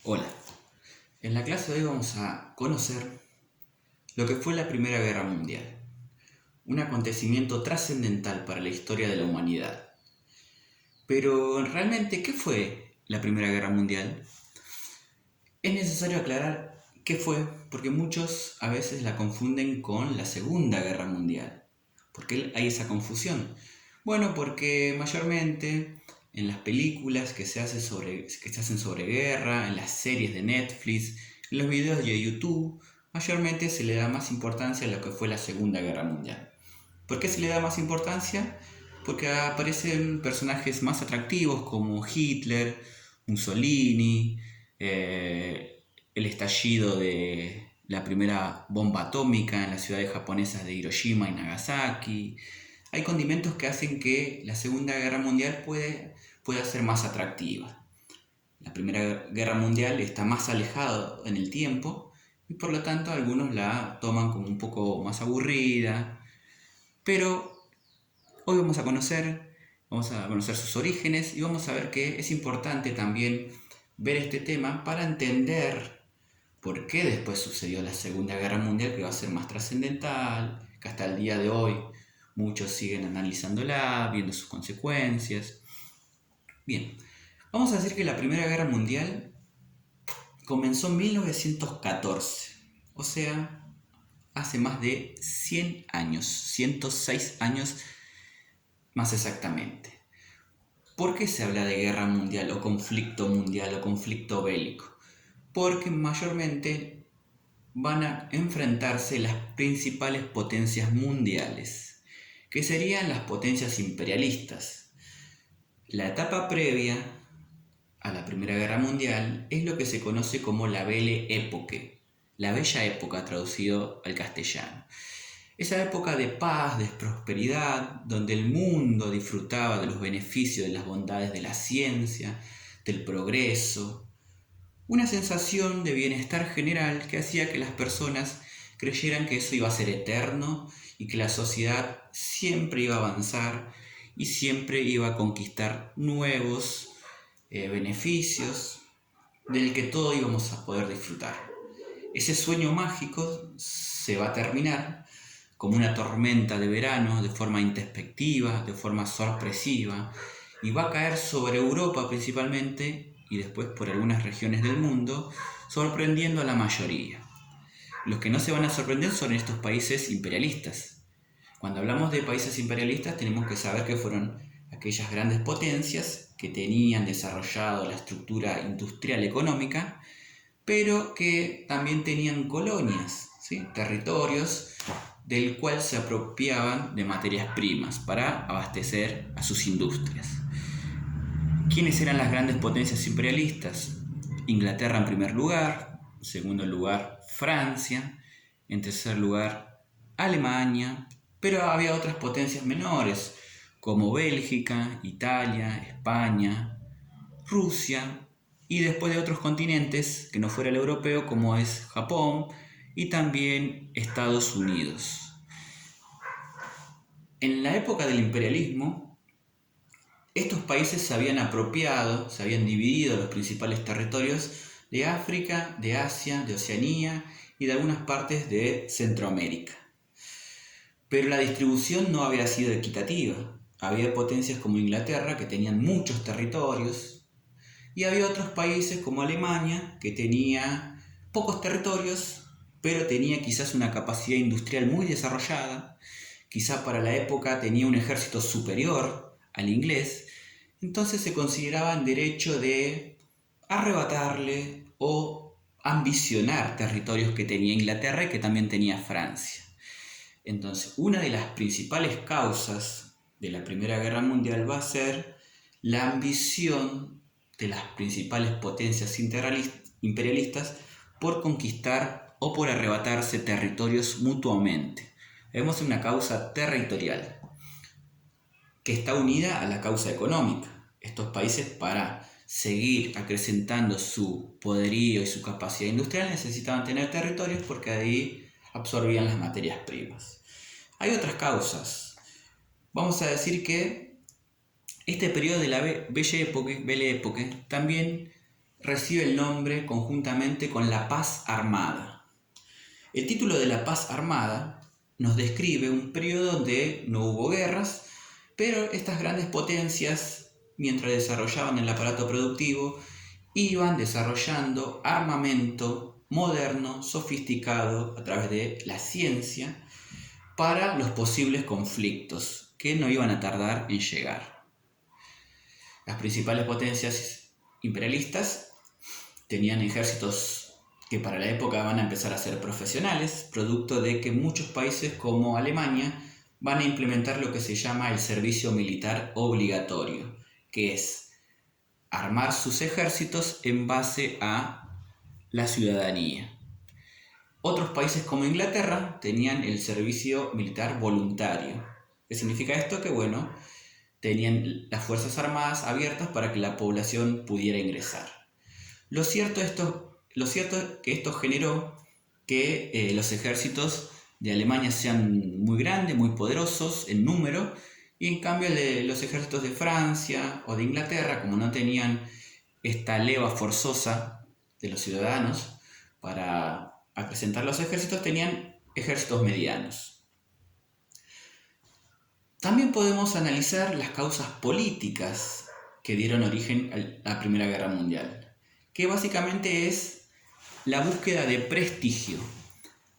Hola, en la clase de hoy vamos a conocer lo que fue la Primera Guerra Mundial, un acontecimiento trascendental para la historia de la humanidad. Pero realmente, ¿qué fue la Primera Guerra Mundial? Es necesario aclarar qué fue, porque muchos a veces la confunden con la Segunda Guerra Mundial. ¿Por qué hay esa confusión? Bueno, porque mayormente en las películas que se hacen sobre guerra, en las series de Netflix, en los videos de YouTube, mayormente se le da más importancia a lo que fue la Segunda Guerra Mundial. ¿Por qué se le da más importancia? Porque aparecen personajes más atractivos como Hitler, Mussolini, el estallido de la primera bomba atómica en las ciudades japonesas de Hiroshima y Nagasaki. Hay condimentos que hacen que la Segunda Guerra Mundial pueda ser más atractiva. La Primera Guerra Mundial está más alejada en el tiempo y por lo tanto algunos la toman como un poco más aburrida, pero hoy vamos a conocer sus orígenes y vamos a ver que es importante también ver este tema para entender por qué después sucedió la Segunda Guerra Mundial, que va a ser más trascendental, que hasta el día de hoy muchos siguen analizándola, viendo sus consecuencias. Bien, vamos a decir que la Primera Guerra Mundial comenzó en 1914, o sea, hace más de 100 años, 106 años más exactamente. ¿Por qué se habla de guerra mundial o conflicto bélico? Porque mayormente van a enfrentarse las principales potencias mundiales, que serían las potencias imperialistas. La etapa previa a la Primera Guerra Mundial es lo que se conoce como la Belle Époque, la Bella Época traducido al castellano. Esa época de paz, de prosperidad, donde el mundo disfrutaba de los beneficios de las bondades de la ciencia, del progreso, una sensación de bienestar general que hacía que las personas creyeran que eso iba a ser eterno y que la sociedad siempre iba a avanzar y siempre iba a conquistar nuevos beneficios del que todos íbamos a poder disfrutar. Ese sueño mágico se va a terminar como una tormenta de verano, de forma introspectiva, de forma sorpresiva, y va a caer sobre Europa principalmente y después por algunas regiones del mundo, sorprendiendo a la mayoría. Los que no se van a sorprender son estos países imperialistas. Cuando hablamos de países imperialistas tenemos que saber que fueron aquellas grandes potencias que tenían desarrollado la estructura industrial económica, pero que también tenían colonias, ¿sí? Territorios del cual se apropiaban de materias primas para abastecer a sus industrias. ¿Quiénes eran las grandes potencias imperialistas? Inglaterra en primer lugar, en segundo lugar Francia, en tercer lugar Alemania, pero había otras potencias menores como Bélgica, Italia, España, Rusia y después de otros continentes que no fuera el europeo como es Japón y también Estados Unidos. En la época del imperialismo, estos países se habían apropiado, se habían dividido los principales territorios de África, de Asia, de Oceanía y de algunas partes de Centroamérica. Pero la distribución no había sido equitativa. Había potencias como Inglaterra que tenían muchos territorios y había otros países como Alemania que tenía pocos territorios, pero tenía quizás una capacidad industrial muy desarrollada, quizás para la época tenía un ejército superior al inglés, entonces se consideraba en derecho de arrebatarle o ambicionar territorios que tenía Inglaterra y que también tenía Francia. Entonces, una de las principales causas de la Primera Guerra Mundial va a ser la ambición de las principales potencias imperialistas por conquistar o por arrebatarse territorios mutuamente. Vemos una causa territorial que está unida a la causa económica. Estos países, para seguir acrecentando su poderío y su capacidad industrial, necesitaban tener territorios porque de ahí absorbían las materias primas. Hay otras causas. Vamos a decir que este periodo de la Belle Époque también recibe el nombre conjuntamente con la paz armada. El título de la paz armada nos describe un periodo donde no hubo guerras, pero estas grandes potencias, mientras desarrollaban el aparato productivo, iban desarrollando armamento moderno, sofisticado, a través de la ciencia, para los posibles conflictos que no iban a tardar en llegar. Las principales potencias imperialistas tenían ejércitos que para la época van a empezar a ser profesionales, producto de que muchos países como Alemania van a implementar lo que se llama el servicio militar obligatorio, que es armar sus ejércitos en base a la ciudadanía. Otros países como Inglaterra tenían el servicio militar voluntario. ¿Qué significa esto? Que tenían las fuerzas armadas abiertas para que la población pudiera ingresar. Lo cierto es que esto generó que los ejércitos de Alemania sean muy grandes, muy poderosos en número, y en cambio los ejércitos de Francia o de Inglaterra, como no tenían esta leva forzosa de los ciudadanos para acrecentar los ejércitos, tenían ejércitos medianos. También podemos analizar las causas políticas que dieron origen a la Primera Guerra Mundial, que básicamente es la búsqueda de prestigio.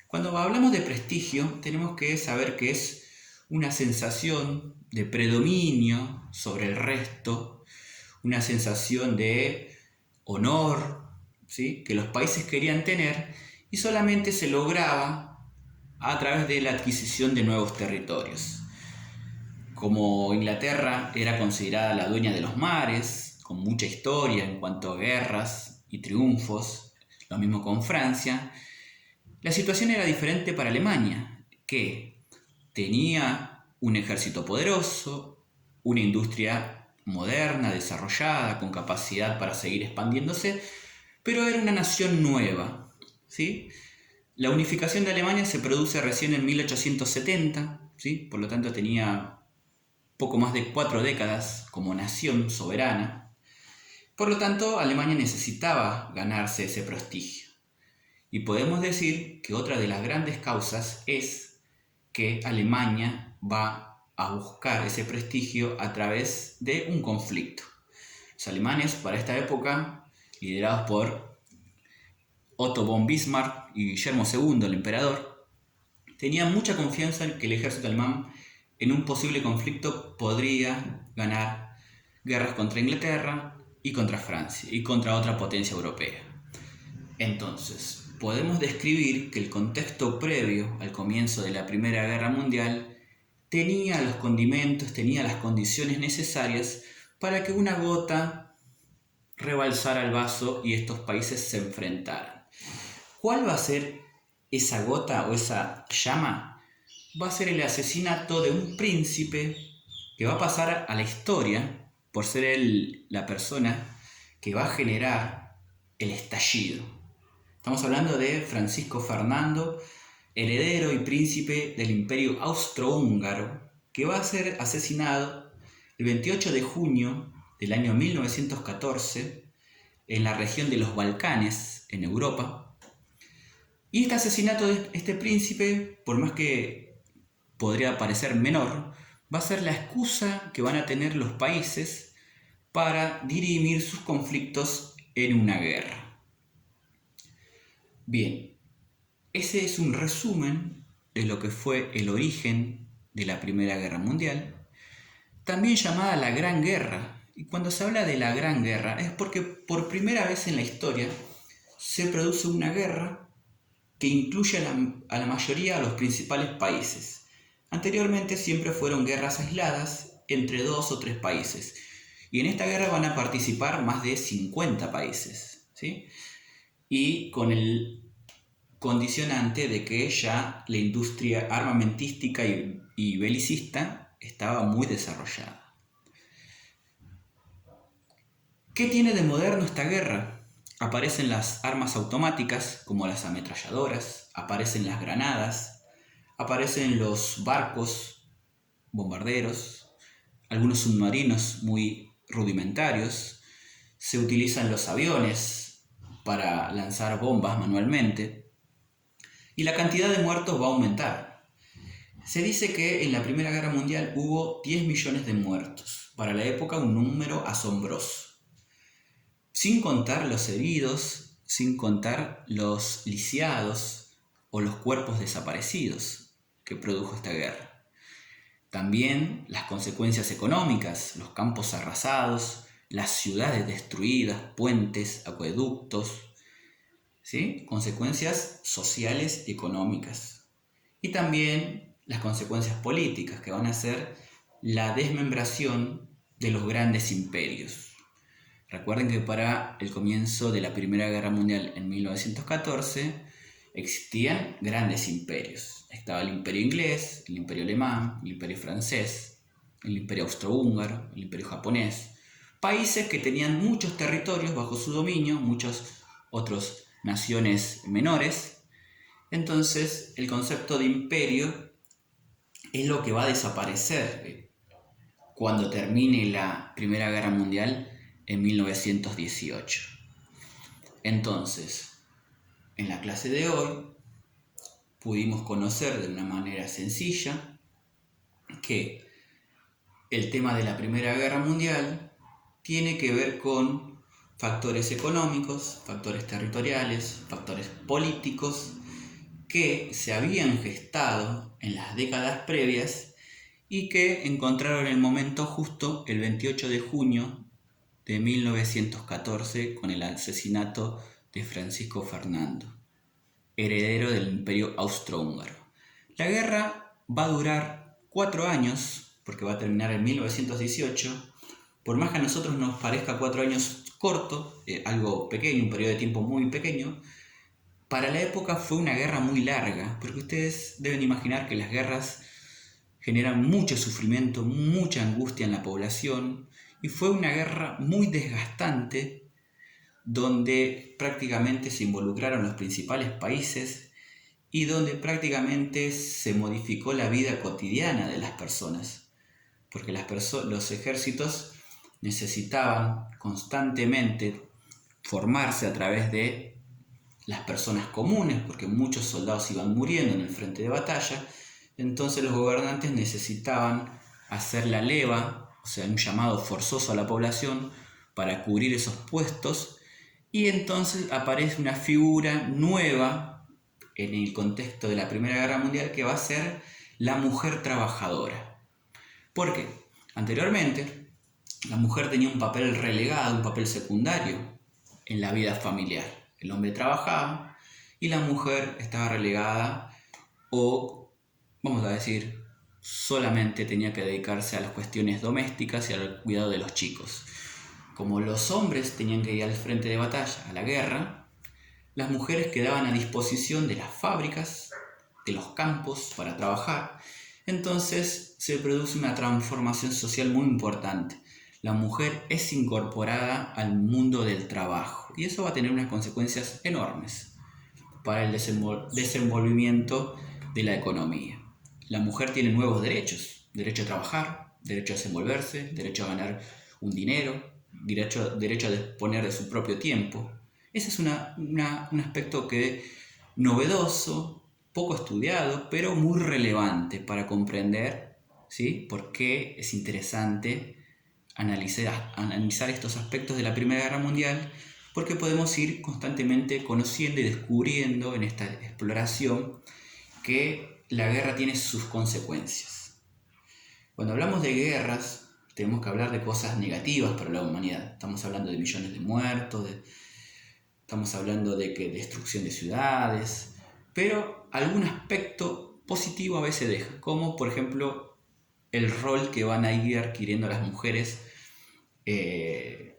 Cuando hablamos de prestigio, tenemos que saber que es una sensación de predominio sobre el resto, una sensación de honor, ¿sí?, que los países querían tener, y solamente se lograba a través de la adquisición de nuevos territorios. Como Inglaterra era considerada la dueña de los mares, con mucha historia en cuanto a guerras y triunfos, lo mismo con Francia, la situación era diferente para Alemania, que tenía un ejército poderoso, una industria moderna, desarrollada, con capacidad para seguir expandiéndose, pero era una nación nueva, ¿sí? La unificación de Alemania se produce recién en 1870, ¿sí? Por lo tanto tenía poco más de 4 décadas como nación soberana. Por lo tanto, Alemania necesitaba ganarse ese prestigio. Y podemos decir que otra de las grandes causas es que Alemania va a buscar ese prestigio a través de un conflicto. Los alemanes, para esta época, liderados por Otto von Bismarck y Guillermo II, el emperador, tenían mucha confianza en que el ejército alemán en un posible conflicto podría ganar guerras contra Inglaterra y contra Francia y contra otra potencia europea. Entonces, podemos describir que el contexto previo al comienzo de la Primera Guerra Mundial tenía los condimentos, tenía las condiciones necesarias para que una gota rebalsara el vaso y estos países se enfrentaran. ¿Cuál va a ser esa gota o esa llama? Va a ser el asesinato de un príncipe que va a pasar a la historia por ser la persona que va a generar el estallido. Estamos hablando de Francisco Fernando, heredero y príncipe del Imperio Austrohúngaro, que va a ser asesinado el 28 de junio del año 1914 en la región de los Balcanes, en Europa. Y este asesinato de este príncipe, por más que podría parecer menor, va a ser la excusa que van a tener los países para dirimir sus conflictos en una guerra. Bien, ese es un resumen de lo que fue el origen de la Primera Guerra Mundial, también llamada la Gran Guerra. Y cuando se habla de la Gran Guerra es porque por primera vez en la historia se produce una guerra que incluye a la mayoría de los principales países. Anteriormente siempre fueron guerras aisladas entre 2 o 3 países. Y en esta guerra van a participar más de 50 países, ¿sí? Y con el condicionante de que ya la industria armamentística y belicista estaba muy desarrollada. ¿Qué tiene de moderno esta guerra? Aparecen las armas automáticas como las ametralladoras, aparecen las granadas, aparecen los barcos bombarderos, algunos submarinos muy rudimentarios, se utilizan los aviones, para lanzar bombas manualmente y la cantidad de muertos va a aumentar. Se dice que en la Primera Guerra Mundial hubo 10 millones de muertos, para la época un número asombroso, sin contar los heridos, sin contar los lisiados o los cuerpos desaparecidos que produjo esta guerra. También las consecuencias económicas, los campos arrasados, las ciudades destruidas, puentes, acueductos, ¿sí? Consecuencias sociales y económicas. Y también las consecuencias políticas, que van a ser la desmembración de los grandes imperios. Recuerden que para el comienzo de la Primera Guerra Mundial en 1914 existían grandes imperios. Estaba el Imperio Inglés, el Imperio Alemán, el Imperio Francés, el Imperio Austrohúngaro, el Imperio Japonés. Países que tenían muchos territorios bajo su dominio, muchas otras naciones menores. Entonces, el concepto de imperio es lo que va a desaparecer cuando termine la Primera Guerra Mundial en 1918. Entonces, en la clase de hoy pudimos conocer de una manera sencilla que el tema de la Primera Guerra Mundial tiene que ver con factores económicos, factores territoriales, factores políticos que se habían gestado en las décadas previas y que encontraron el momento justo el 28 de junio de 1914 con el asesinato de Francisco Fernando, heredero del Imperio Austrohúngaro. La guerra va a durar 4 años, porque va a terminar en 1918. Por más que a nosotros nos parezca 4 años corto, algo pequeño, un periodo de tiempo muy pequeño, para la época fue una guerra muy larga, porque ustedes deben imaginar que las guerras generan mucho sufrimiento, mucha angustia en la población, y fue una guerra muy desgastante, donde prácticamente se involucraron los principales países y donde prácticamente se modificó la vida cotidiana de las personas, porque los ejércitos necesitaban constantemente formarse a través de las personas comunes, porque muchos soldados iban muriendo en el frente de batalla. Entonces los gobernantes necesitaban hacer la leva, o sea, un llamado forzoso a la población para cubrir esos puestos, y entonces aparece una figura nueva en el contexto de la Primera Guerra Mundial que va a ser la mujer trabajadora. ¿Por qué? Anteriormente, la mujer tenía un papel relegado, un papel secundario en la vida familiar. El hombre trabajaba y la mujer estaba relegada o, vamos a decir, solamente tenía que dedicarse a las cuestiones domésticas y al cuidado de los chicos. Como los hombres tenían que ir al frente de batalla, a la guerra, las mujeres quedaban a disposición de las fábricas, de los campos para trabajar. Entonces se produce una transformación social muy importante. La mujer es incorporada al mundo del trabajo y eso va a tener unas consecuencias enormes para el desenvolvimiento de la economía. La mujer tiene nuevos derechos: derecho a trabajar, derecho a desenvolverse, derecho a ganar un dinero, derecho a disponer de su propio tiempo. Ese es un aspecto novedoso, poco estudiado, pero muy relevante para comprender, ¿sí?, por qué es interesante analizar estos aspectos de la Primera Guerra Mundial, porque podemos ir constantemente conociendo y descubriendo en esta exploración que la guerra tiene sus consecuencias. Cuando hablamos de guerras, tenemos que hablar de cosas negativas para la humanidad. Estamos hablando de millones de muertos, estamos hablando de destrucción de ciudades, pero algún aspecto positivo a veces deja, como por ejemplo el rol que van a ir adquiriendo las mujeres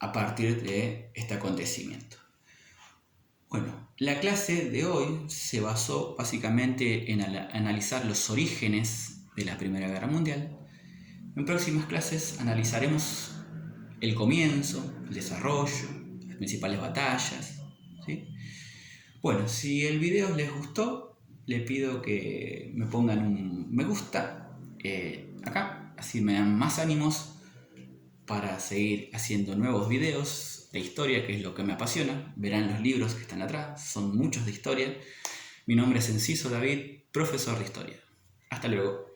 a partir de este acontecimiento. Bueno, la clase de hoy se basó básicamente en analizar los orígenes de la Primera Guerra Mundial. En próximas clases analizaremos el comienzo, el desarrollo, las principales batallas, ¿sí? Bueno, si el video les gustó, les pido que me pongan un me gusta acá, así me dan más ánimos para seguir haciendo nuevos videos de historia, que es lo que me apasiona. Verán los libros que están atrás, son muchos de historia. Mi nombre es Enciso David, profesor de historia. Hasta luego.